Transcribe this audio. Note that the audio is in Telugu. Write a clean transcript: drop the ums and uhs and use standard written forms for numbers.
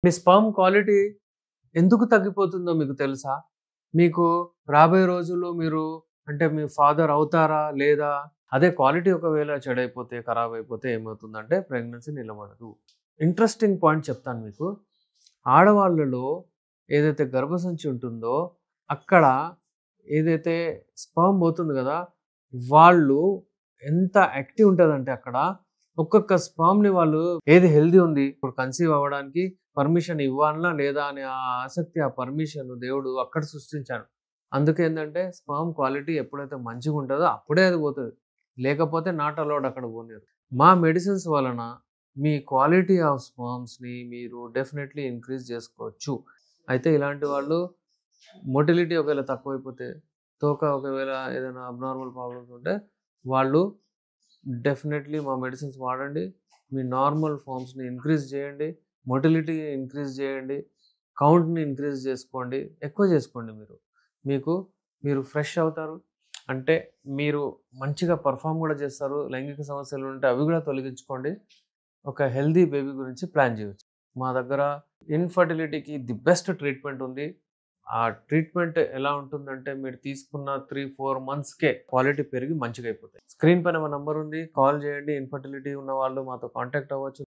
మీ స్పెర్మ్ క్వాలిటీ ఎందుకు తగ్గిపోతుందో మీకు తెలుసా? మీకు రాబోయే రోజుల్లో మీరు అంటే మీ ఫాదర్ అవుతారా? లేదా? అదే క్వాలిటీ ఒకవేళ చెడైపోతే, ఖరాబ్ అయిపోతే ఏమవుతుందంటే ప్రెగ్నెన్సీ నిలబడదు. ఇంట్రెస్టింగ్ పాయింట్ చెప్తాను మీకు. ఆడవాళ్ళలో ఏదైతే గర్భసంచి ఉంటుందో అక్కడ ఏదైతే స్పెర్మ్ పోతుంది గదా! వాళ్ళు ఎంత యాక్టివ్ ఉంటదంటే అక్కడ ఒక్కొక్క స్పెర్మ్‌ని వాళ్ళు ఏది హెల్తీ ఉంది, ఇప్పుడు కన్సీవ్ అవ్వడానికి పర్మిషన్ ఇవ్వాల్నా లేదా అనే ఆ ఆసక్తి, ఆ పర్మిషన్ దేవుడు అక్కడ సృష్టించాడు. అందుకేందంటే స్పెర్మ్ క్వాలిటీ ఎప్పుడైతే మంచిగుంటదో అప్పుడే అది పోతది. లేకపోతే నాట్ అలౌడ్ అక్కడ పోనీయరు. మా మెడిసిన్స్ వలన మీ క్వాలిటీ ఆఫ్ స్పెర్మ్స్‌ని మీరు డెఫినైట్‌లీ ఇంక్రీజ్ చేసుకోవచ్చు. అయితే ఇలాంటి వాళ్ళు మొటిలిటీ ఒకవేళ తక్కువైపోతే, తోక ఒకవేళ ఏదైనా అబ్నార్మల్ ప్రాబ్లమ్స్ ఉంటే వాళ్ళు డెఫినెట్‌లీ మా మెడిసిన్స్ వాడండి. మీ నార్మల్ ఫార్మ్స్‌ని ఇంక్రీజ్ చేయండి. మొటిలిటీ ఇంక్రీజ్ చేయండి. కౌంట్‌ని ఇంక్రీజ్ చేసుకోండి. ఎక్కువ చేసుకోండి మీరు. మీకు మీరు ఫ్రెష్ అవుతారు. అంటే మీరు మంచిగా పెర్ఫార్మ్ గూడా చేస్తారు. లైంగిక సమస్యలు ఉంటే అవి గూడా తొలగించుకోండి. ఒక హెల్తీ బేబీ గురించి ప్లాన్ చేయొచ్చు. మా దగ్గర ఇన్‌ఫర్టిలిటీకి ది బెస్ట్ ట్రీట్మెంట్ ఉంది. ఆ ట్రీట్మెంట్ ఎలా ఉంటుందంటే మీరు తీసుకున్న 3, 4 మంత్స్‌కే క్వాలిటీ పెరిగి మంచిగా అయిపోతాయి. స్క్రీన్ పైన మా నంబర్ ఉంది. కాల్ చేయండి. ఇన్‌ఫర్టిలిటీ ఉన్నవాళ్ళు మాతో కాంటాక్ట్ అవ్వచ్చు.